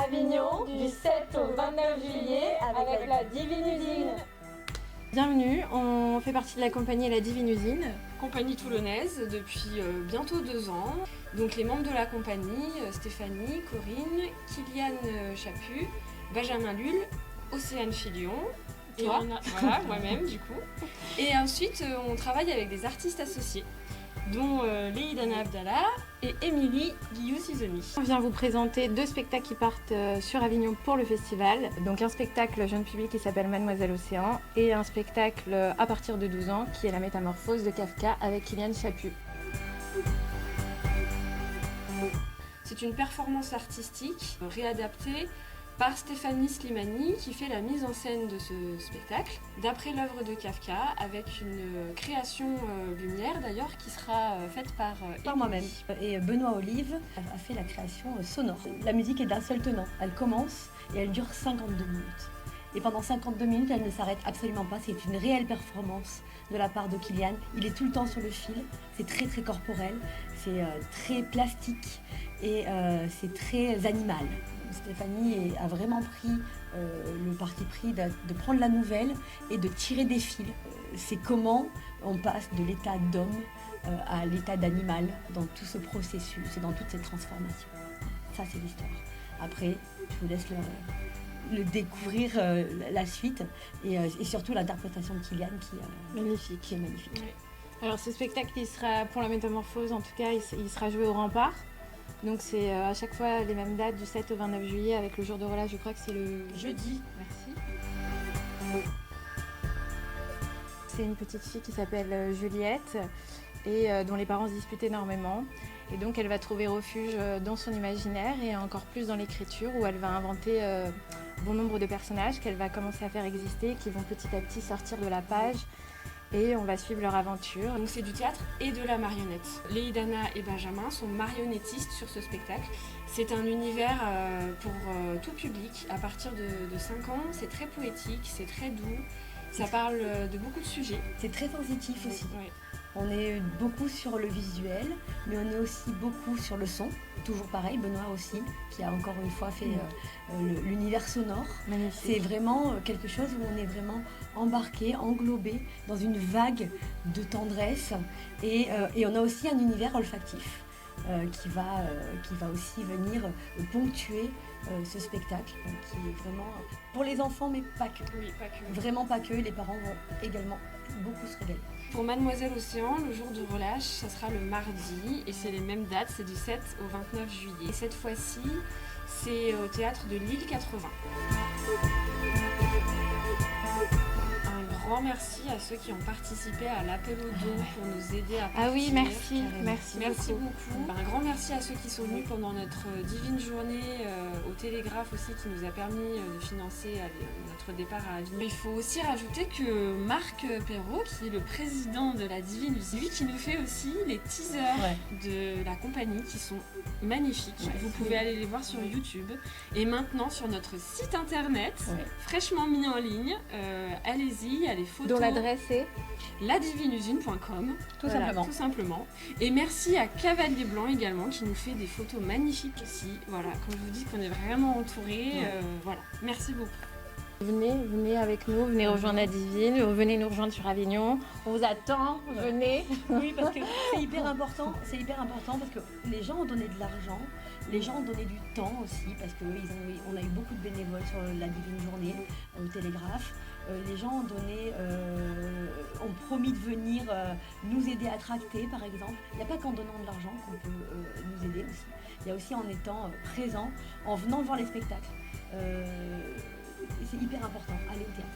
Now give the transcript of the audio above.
Avignon du 7 au 29 juillet avec la Divine Usine. Bienvenue, on fait partie de la compagnie La Divine Usine. Compagnie toulonnaise depuis bientôt 2 ans. Donc les membres de la compagnie, Stéphanie, Corinne, Kylian Chaput, Benjamin Lulle, Océane Filion. Toi. Voilà, moi-même du coup. Et ensuite, on travaille avec des artistes associés, dont Leïdana Abdallah et Émilie Guillou-Sizoni. On vient vous présenter 2 spectacles qui partent sur Avignon pour le festival. Donc un spectacle jeune public qui s'appelle Mademoiselle Océan et un spectacle à partir de 12 ans qui est La Métamorphose de Kafka avec Kylian Chaput. C'est une performance artistique réadaptée par Stéphanie Slimani qui fait la mise en scène de ce spectacle d'après l'œuvre de Kafka avec une création lumière d'ailleurs qui sera faite par moi-même. Et Benoît Olive a fait la création sonore. La musique est d'un seul tenant. Elle commence et elle dure 52 minutes. Et pendant 52 minutes, elle ne s'arrête absolument pas. C'est une réelle performance de la part de Kylian. Il est tout le temps sur le fil. C'est très très corporel, c'est très plastique et c'est très animal. Stéphanie a vraiment pris le parti pris de prendre la nouvelle et de tirer des fils. C'est comment on passe de l'état d'homme à l'état d'animal dans tout ce processus et dans toute cette transformation. Ça, c'est l'histoire. Après, je vous laisse le découvrir la suite et surtout l'interprétation de Kylian qui est magnifique. Oui. Alors ce spectacle, il sera pour La Métamorphose, en tout cas, il sera joué au Rempart. Donc c'est à chaque fois les mêmes dates du 7 au 29 juillet avec le jour de relâche, je crois que c'est le jeudi. Merci. C'est une petite fille qui s'appelle Juliette et dont les parents se disputent énormément. Et donc elle va trouver refuge dans son imaginaire et encore plus dans l'écriture où elle va inventer bon nombre de personnages qu'elle va commencer à faire exister, qui vont petit à petit sortir de la page. Et on va suivre leur aventure. Donc c'est du théâtre et de la marionnette. Leïdana et Benjamin sont marionnettistes sur ce spectacle. C'est un univers pour tout public à partir de 5 ans. C'est très poétique, c'est très doux. Ça parle de beaucoup de sujets. C'est très sensitif aussi. Oui. On est beaucoup sur le visuel, mais on est aussi beaucoup sur le son. Toujours pareil, Benoît aussi, qui a encore une fois fait l'univers sonore. Magnifique. C'est vraiment quelque chose où on est vraiment embarqué, englobé dans une vague de tendresse. Et on a aussi un univers olfactif qui va aussi venir ponctuer ce spectacle, qui est vraiment pour les enfants, mais pas que. Oui, pas que. Vraiment pas que, les parents vont également beaucoup se régaler. Pour Mademoiselle Océan, le jour de relâche, ça sera le mardi et c'est les mêmes dates, c'est du 7 au 29 juillet. Et cette fois-ci, c'est au théâtre de Lille 80. Un grand merci à ceux qui ont participé à l'appel aux dons pour nous aider à partir. Ah oui, merci, Merci beaucoup. Un grand merci à ceux qui sont venus pendant notre divine journée au Télégraphe aussi qui nous a permis de financer notre départ à Avignon. Il faut aussi rajouter que Marc Perrault, qui est le président de la Divine Usine, lui qui nous fait aussi les teasers de la compagnie qui sont magnifiques. Vous pouvez aller les voir sur YouTube et maintenant sur notre site internet, fraîchement mis en ligne. Allez-y, il y a les photos. Dont l'adresse est ladivineusine.com. Tout simplement. Et merci à Cavalier Blanc également qui nous fait des photos magnifiques aussi. Voilà, quand je vous dis qu'on est vraiment entourés, voilà. Merci beaucoup. Venez avec nous, venez rejoindre la Divine, venez nous rejoindre sur Avignon. On vous attend, venez. Oui, parce que c'est hyper important parce que les gens ont donné de l'argent, les gens ont donné du temps aussi parce qu'on a eu beaucoup de bénévoles sur la Divine Journée au Télégraphe. Les gens ont promis de venir nous aider à tracter par exemple. Il n'y a pas qu'en donnant de l'argent qu'on peut nous aider aussi. Il y a aussi en étant présent, en venant voir les spectacles. C'est hyper important, aller au théâtre.